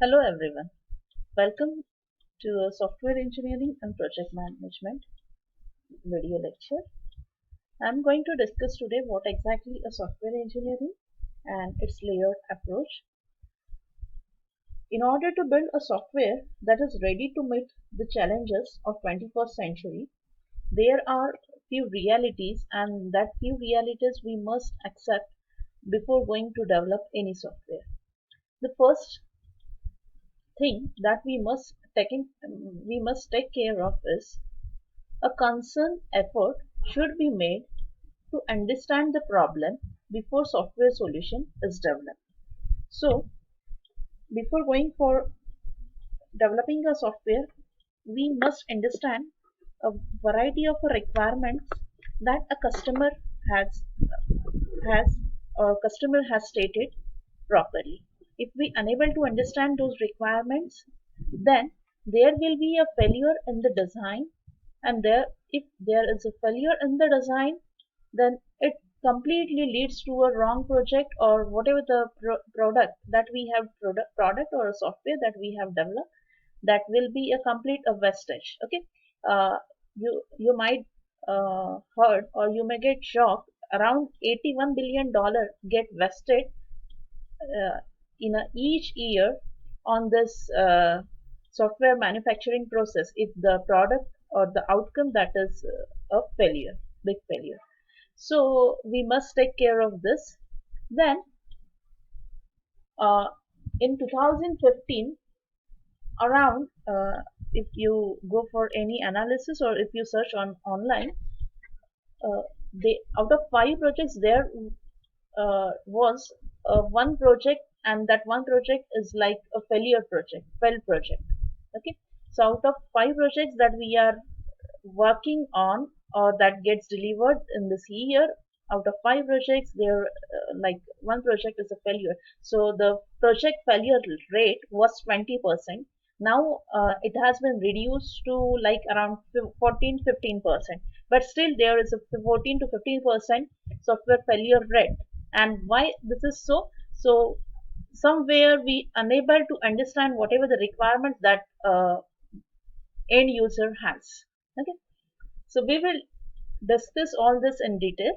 Hello everyone. Welcome to a software engineering and project management video lecture. I'm going to discuss today what exactly a software engineering and its layered approach. In order to build a software that is ready to meet the challenges of 21st century, there are few realities and that few realities we must accept before going to develop any software. The first thing that we must take care of is a concerned effort should be made to understand the problem before software solution is developed. So, before going for developing a software, we must understand a variety of requirements that a has has customer has stated properly. If we unable to understand those requirements, then there will be a failure in the design, and there if there is a failure in the design, then it completely leads to a wrong project or whatever the product that we have product or a software that we have developed, that will be a complete a wastage. Okay. uh, you might heard or you may get shocked, around $81 billion get wasted uh, each year on this software manufacturing process if the product or the outcome that is a failure, big failure. So we must take care of this. Then uh, in 2015, around if you go for any analysis or if you search on online, they out of five projects there was one project, and that one project is like a failed project. Okay, so out of five projects that we are working on or that gets delivered in this year, out of five projects there like one project is a failure. So the project failure rate was 20%. Now it has been reduced to like around 14-15%, but still there is a 14 to 15% software failure rate. And why this is so? So somewhere we unable to understand whatever the requirements that end user has. Okay, so we will discuss all this in detail,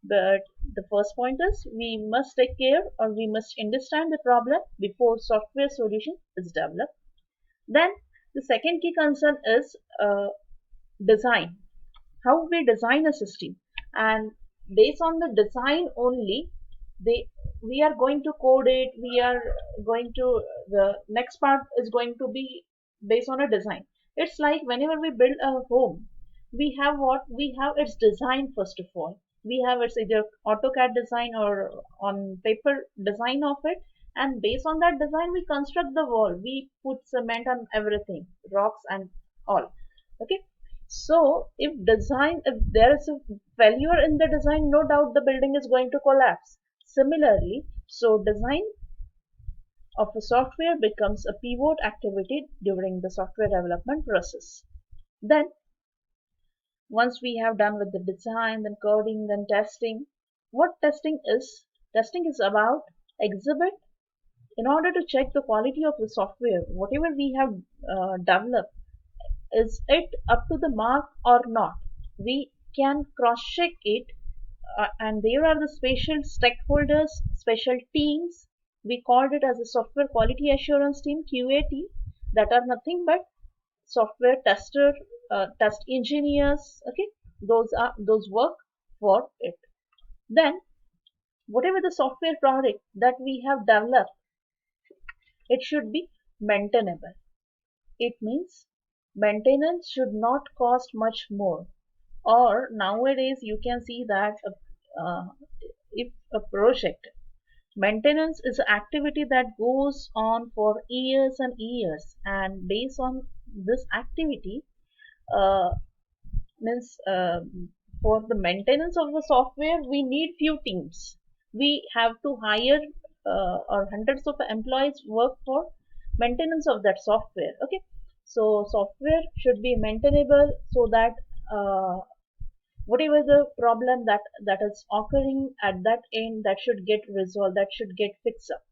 but the first point is we must take care or we must understand the problem before software solution is developed. Then the second key concern is design. How we design a system, and based on the design only, they we are going to code it. We are going to the next part is going to be based on a design. It's like whenever we build a home, we have what we have its design. First of all, we have its either AutoCAD design or on paper design of it, and based on that design we construct the wall. We put cement on everything, rocks and all. Okay, so if there is a failure in the design, no doubt the building is going to collapse. Similarly, so design of a software becomes a pivot activity during the software development process. Then once we have done with the design, then coding, then testing, what testing is about exhibit in order to check the quality of the software, whatever we have developed, is it up to the mark or not? We can cross check it, and there are the special stakeholders, special teams. We called it as a software quality assurance team, QAT, that are nothing but software tester, test engineers. Okay, those work for it. Then whatever the software product that we have developed, it should be maintainable. It means maintenance should not cost much more. Or nowadays you can see that if a project maintenance is an activity that goes on for years and years, and based on this activity, uh, means for the maintenance of the software we need few teams. We have to hire or hundreds of employees work for maintenance of that software. Okay, so software should be maintainable so that uh, whatever the problem that is occurring at that end, that should get resolved, that should get fixed up.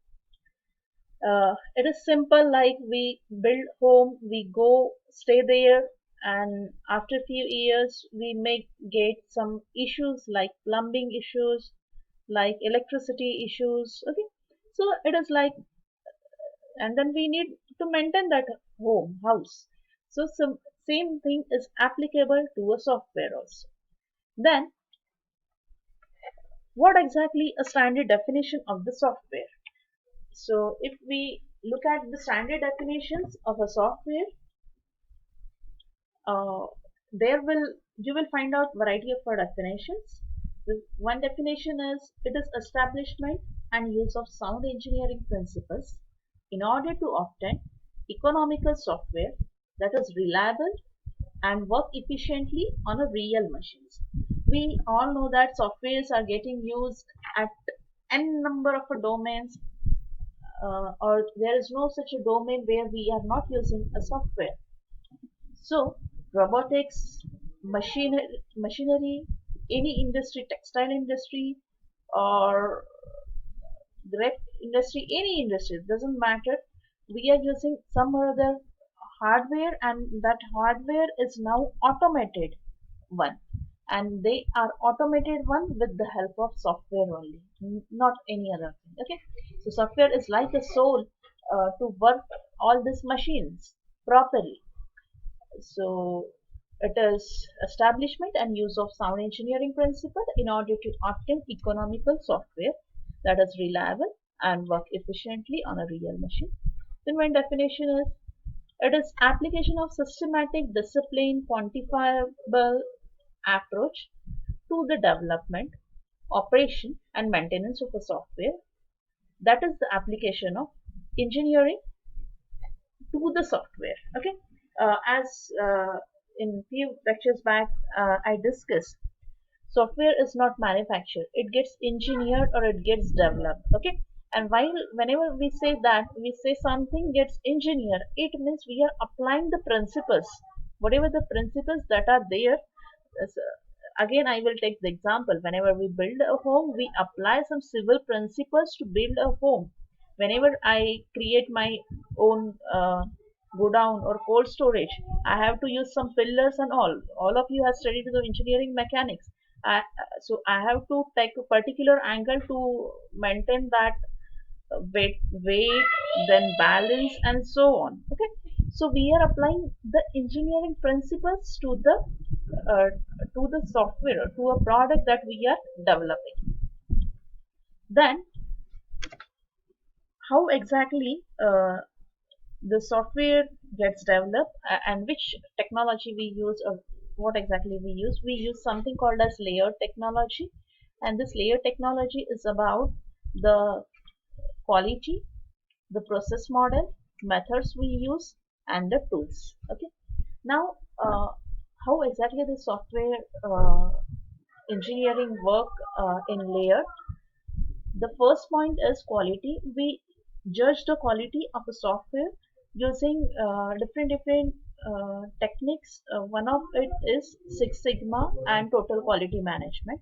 It is simple, like we build home, we go stay there, and after few years we may get some issues like plumbing issues, like electricity issues. Okay, so it is like, and then we need to maintain that house. So some same thing is applicable to a software also. Then what exactly a standard definition of the software? So if we look at the standard definitions of a software, uh, there will you will find out variety of definitions. The one definition is it is establishment and use of sound engineering principles in order to obtain economical software that is reliable and work efficiently on a real machines. We all know that softwares are getting used at n number of domains, or there is no such a domain where we are not using a software. So robotics, machinery, any industry, textile industry, or direct industry, any industry, it doesn't matter. We are using some or other hardware, and that hardware is now automated one, and they are automated one with the help of software only, not any other thing. Okay, so software is like a soul to work all these machines properly. So it is establishment and use of sound engineering principle in order to obtain economical software that is reliable and work efficiently on a real machine. Then one definition is it is application of systematic, discipline, quantifiable approach to the development, operation and maintenance of a software. That is the application of engineering to the software. Okay, as in few lectures back I discussed, software is not manufactured; it gets engineered or it gets developed. Okay, and while whenever we say that we say something gets engineered, it means we are applying the principles, whatever the principles that are there. Again, I will take the example. Whenever we build a home, we apply some civil principles to build a home. Whenever I create my own godown or cold storage, I have to use some pillars and all of you have studied the engineering mechanics. So I have to take a particular angle to maintain that weight, then balance, and so on. Okay, so we are applying the engineering principles uh, to the software, to a product that we are developing. Then how exactly the software gets developed, and which technology we use, or what exactly we use? We use something called as layer technology, and this layer technology is about the quality, the process model, methods we use, and the tools. Okay, now how exactly the software engineering work in layer? The first point is quality. We judge the quality of a software using different techniques. One of it is Six Sigma and total quality management.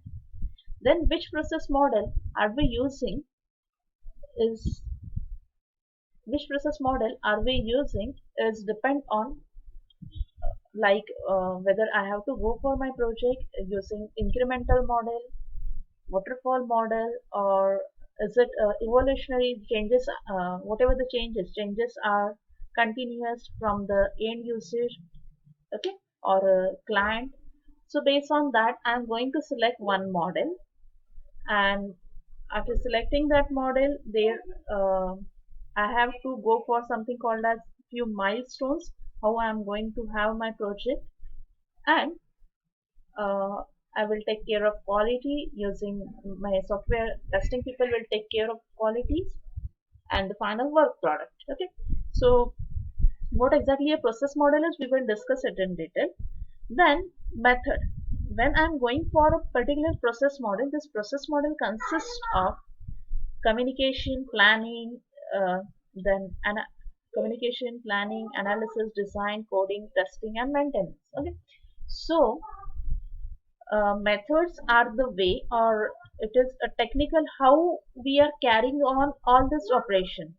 Then which process model are we using is which process model are we using is depend on, like whether I have to go for my project using incremental model, waterfall model, or is it evolutionary changes, whatever the changes are continuous from the end usage. Okay, or a client. So based on that I'm going to select one model, and after selecting that model there, uh, I have to go for something called as few milestones, how I am going to have my project. And uh, I will take care of quality using my software testing people will take care of qualities and the final work product. Okay, so what exactly a process model is, we will discuss it in detail. Then method. When I'm going for a particular process model, this process model consists of communication, planning, then communication, planning, analysis, design, coding, testing, and maintenance. Okay, so methods are the way, or it is a technical how we are carrying on all this operation,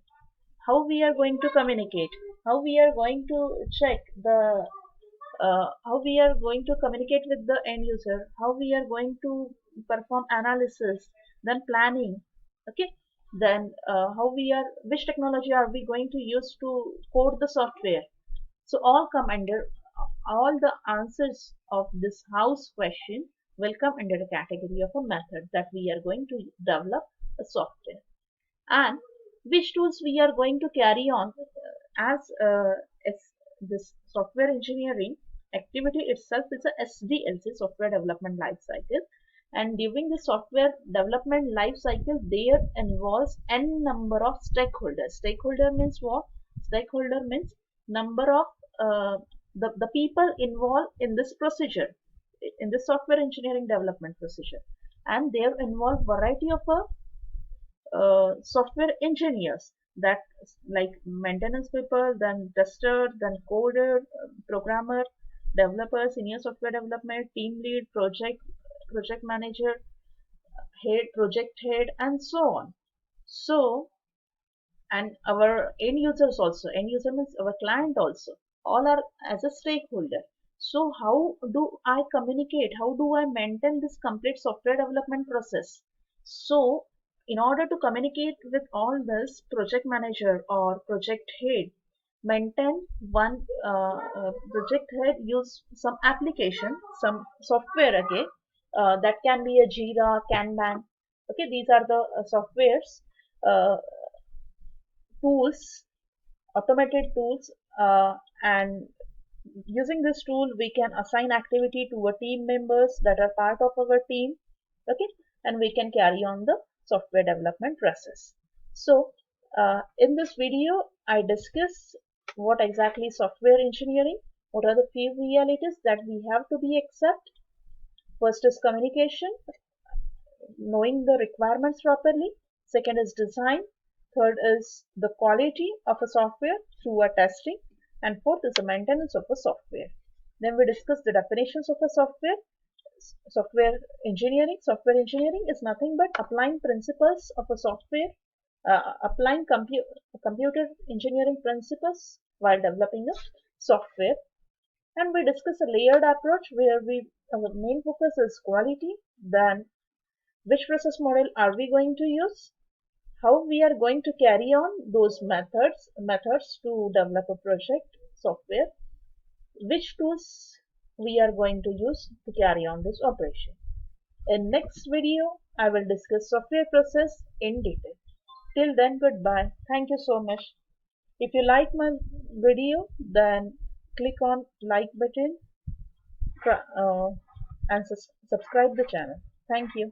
how we are going to communicate, how we are going to check the how we are going to communicate with the end user, how we are going to perform analysis, then planning, okay, then how we are, which technology are we going to use to code the software. So all come under, all the answers of this house question will come under the category of a method that we are going to develop a software, and which tools we are going to carry on as this software engineering activity itself is a SDLC, software development life cycle. And during the software development life cycle, there involves n number of stakeholders. Stakeholder means what? Stakeholder means number of the people involved in this procedure, in the software engineering development procedure, and there involve variety of software engineers, that like maintenance people, then tester, then coder, programmer, developer, senior software development, team lead, project manager, head, project head, and so on. So, and our end users also, end user means our client also, all are as a stakeholder. So how do I communicate, how do I maintain this complete software development process? So in order to communicate with all this, project manager or project head maintain one project head use some application, some software, okay, that can be a Jira, Kanban, okay, these are the softwares, uh, tools, automated tools, and using this tool we can assign activity to our team members that are part of our team, okay, and we can carry on the software development process. So in this video I discuss what exactly software engineering, what are the few realities that we have to be accept. First is communication, knowing the requirements properly. Second is design. Third is the quality of a software through a testing. And fourth is the maintenance of a software. Then we discuss the definitions of a software. Software engineering. Software engineering is nothing but applying principles of a software, applying computer engineering principles while developing a software. And we discuss a layered approach where our main focus is quality, then which process model are we going to use, how we are going to carry on those methods to develop a project software, which tools we are going to use to carry on this operation. In next video I will discuss software process in detail. Till then, goodbye. Thank you so much. If you like my video, then click on like button, and subscribe the channel. Thank you.